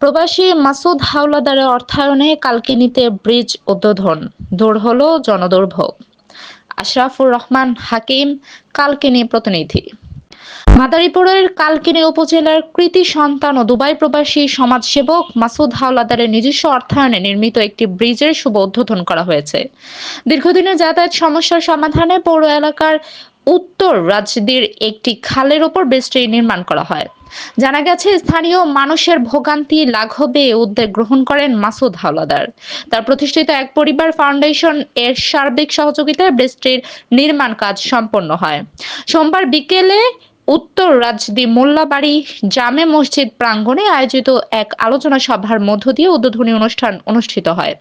প্রবাসী মাসুদ হাওলাদারের অর্থায়নে কালকিনিতে ব্রিজ উদ্বোধন, দূর হলো জনদুর্ভোগ। আশরাফুর রহমান হাকিম, কালকিনি প্রতিনিধি। মাদারীপুরের কালকিনি উপজেলার কৃতি সন্তান ও দুবাই প্রবাসী সমাজসেবক মাসুদ হাওলাদারের নিজস্ব অর্থায়নে নির্মিত একটি ব্রিজের শুভ উদ্বোধন করা হয়েছে। দীর্ঘদিনের যাতায়াত সমস্যার সমাধানে পৌর এলাকার উত্তর রাজদির একটি খালের ওপর ব্রিজটি নির্মাণ করা হয়। জানা গেছে, স্থানীয় মানুষের ভোগান্তি লাঘবে এ উদ্যোগ গ্রহণ করেন মাসুদ হাওলাদার। তার প্রতিষ্ঠিত এক পরিবার ফাউন্ডেশন এর সার্বিক সহযোগিতায় ব্রিজটির নির্মাণ কাজ সম্পন্ন হয়। সোমবার বিকেলে উত্তর রাজদি মোল্লাবাড়ি জামে মসজিদ প্রাঙ্গণে আয়োজিত এক আলোচনা সভার মধ্য দিয়ে উদ্বোধনী অনুষ্ঠান অনুষ্ঠিত হয়।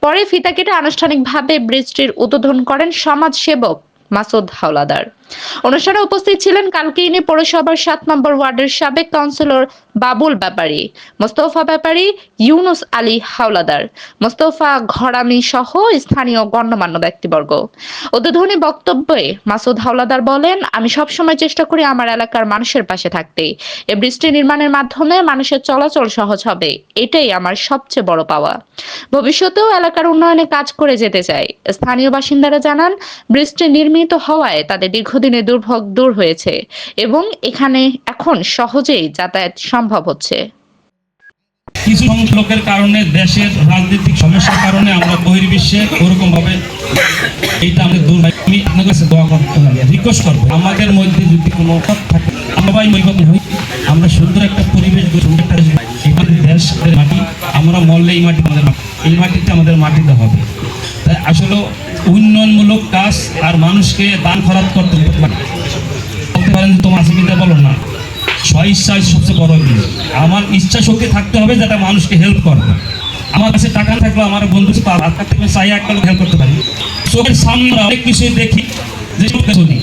পরে ফিতা কেটে আনুষ্ঠানিকভাবে ব্রিজটির উদ্বোধন করেন সমাজসেবক মাসুদ হাওলাদার। অনুষ্ঠানে উপস্থিত ছিলেন কালকিনি পৌরসভার ৭ নম্বর ওয়ার্ডের সাবেক কাউন্সিলর বাবুল ব্যাপারী, মোস্তফা ব্যাপারী, ইউনুস আলী হাওলাদার, মোস্তফা ঘরামি সহ স্থানীয় গণ্যমান্য ব্যক্তিবর্গ। উদ্বোধনী বক্তব্যে মাসুদ হাওলাদার বলেন, আমি সবসময় চেষ্টা করি আমার এলাকার মানুষের পাশে থাকতে। এই ব্রিজটি নির্মাণের মাধ্যমে মানুষের চলাচল সহজ হবে, এটাই আমার সবচেয়ে বড় পাওয়া। ভবিষ্যতেও এলাকার উন্নয়নে কাজ করে যেতে চাই। স্থানীয় বাসিন্দারা জানান, ব্রিজটি নির্মিত হওয়ায় তাদের দীর্ঘদিনের দুর্ভোগ দূর হয়েছে এবং এখানে এখন সহজেই যাতায়াত সম্ভব হচ্ছে। কিছু লোকের কারণে দেশের রাজনৈতিক সমস্যার কারণে আমরা বহির্বিশ্বে ওরকম ভাবে এইটা আমাদের দূর হয়। আমি আপনার কাছে দোয়া করতে হবে, রিকোয়েস্ট করবো, আমাদের মধ্যে যদি কোনো থাকে আমরা হই, আমরা সুন্দর একটা পরিবেশ দেশ মাটি, আমরা মরলে এই মাটি আমাদের এই মাটিতে আমাদের মাটিতে হবে। তাই আসলে উন্নয়নমূলক কাজ আর মানুষকে দান খরচ করতে বলতে পারেন, তোমার অসুবিধা বলো না, স্বইচ্ছা সবচেয়ে বড় জিনিস। আমার ইচ্ছা শক্তি থাকতে হবে যেটা মানুষকে হেল্প করবে। আমার কাছে টাকা থাকলে আমার বন্ধু থেকে চাই একটা লোক হেল্প করতে পারি। চোখের সামনে অনেক কিছুই দেখি যে শুনি,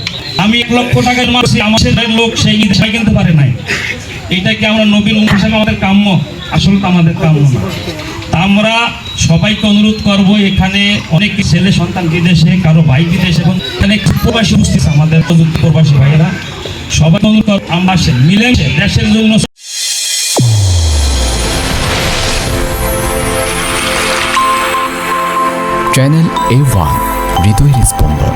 আমি 1 লক্ষ টাকার মাসে আমার লোক সেই ঈদ কিনতে পারে নাই। এইটা কি আমরা নবীন হিসাবে আমাদের কাম্য? আসলে তো আমাদের কাম্য না। তা আমরা সবাইকে অনুরোধ করব, এখানে অনেক ছেলে সন্তান বিদেশে, কারো ভাই বিদেশে, এবং এখানে প্রবাসী উপস্থিত আমাদের প্রবাসী ভাইয়েরা, সবাই অনুরোধ করব আমরা মিলে দেশের জন্য। চ্যানেল A1 হৃদয়ের স্পন্দন।